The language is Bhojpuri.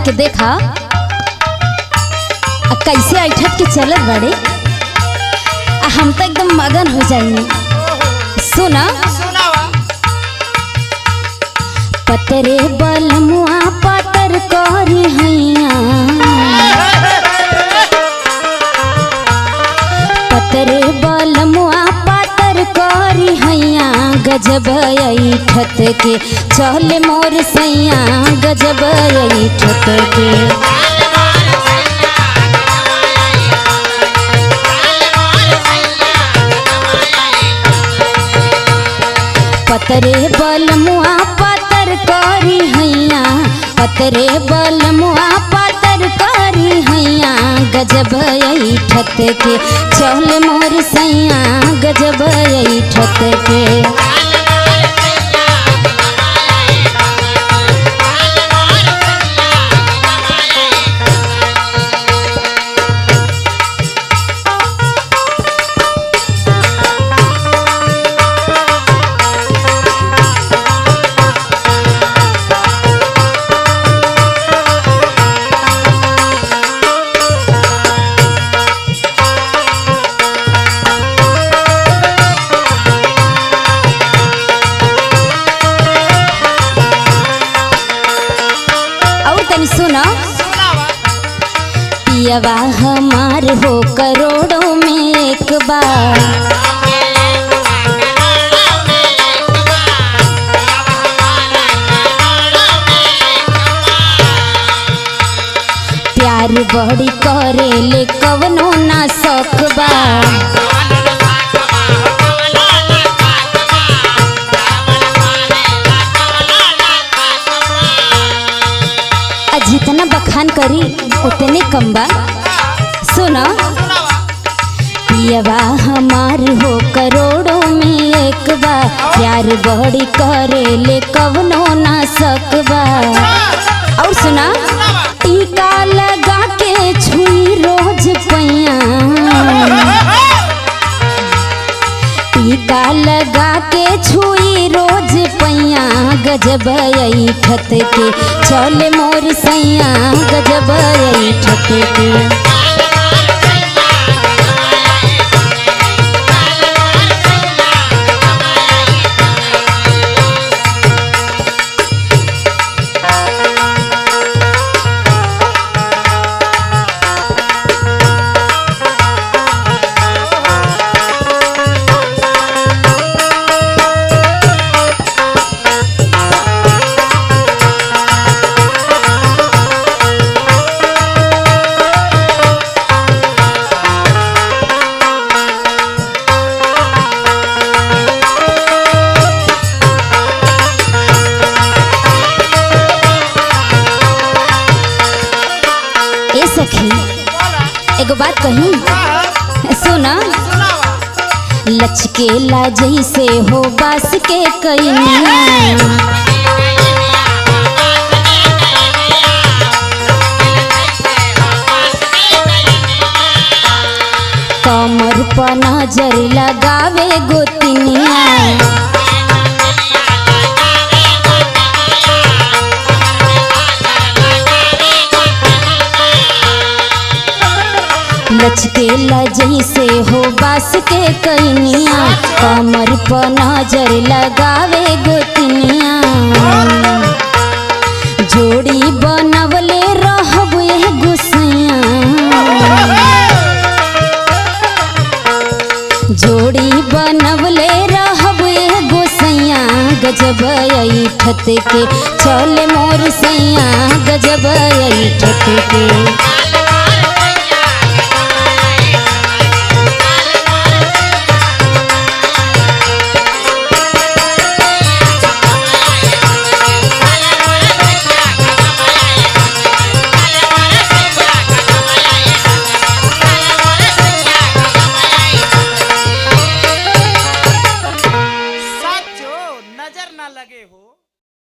के देखा कैसे ऐठत के चलत बड़े, हम तो एकदम मगन हो जाएंगे। सुना पतरे बलमुआ पातर करी हैया, पतरे बलमुआ पातर करी हैया, गजब ऐठत के चल मोर सैया, गजब ऐठत के पतरे बलमुआ पातर करी हैया, पतरे बलमुआ पातर करी हैया, गजब ऐठत के चल मोर सैया, गजब ऐठत के सुनो पियवा हमार हो करोड़ों में एक बार, प्यार बड़ी करे ले कवनो ना सकबा, जितना बखान करी उतने कम बा। सुनो पियवा हमार हो करोड़ों में एक बा, प्यार बड़ी करे ले कवनो ना सकबा। और सुना टीका लगा के छुई रोज पैया, टीका लगा के छुई रोज पैया, गजब ऐठत के चल मोर सैया, गजब ऐठत के एगो बात कही सुना, लचकेला जैसे हो बास के कइनिया, कमर पर नजर लगावे गोतिनिया, लचकेला जैसे हो बास के कइनिया, कमर पर नजर लगावे गोतिनिया, जोड़ी बनवले रहब गुसैया, जोड़ी बनवले रहब गोसैया, गजब ऐठत के चल मोर सैया, गजब ऐठत के नजर ना लगे हो।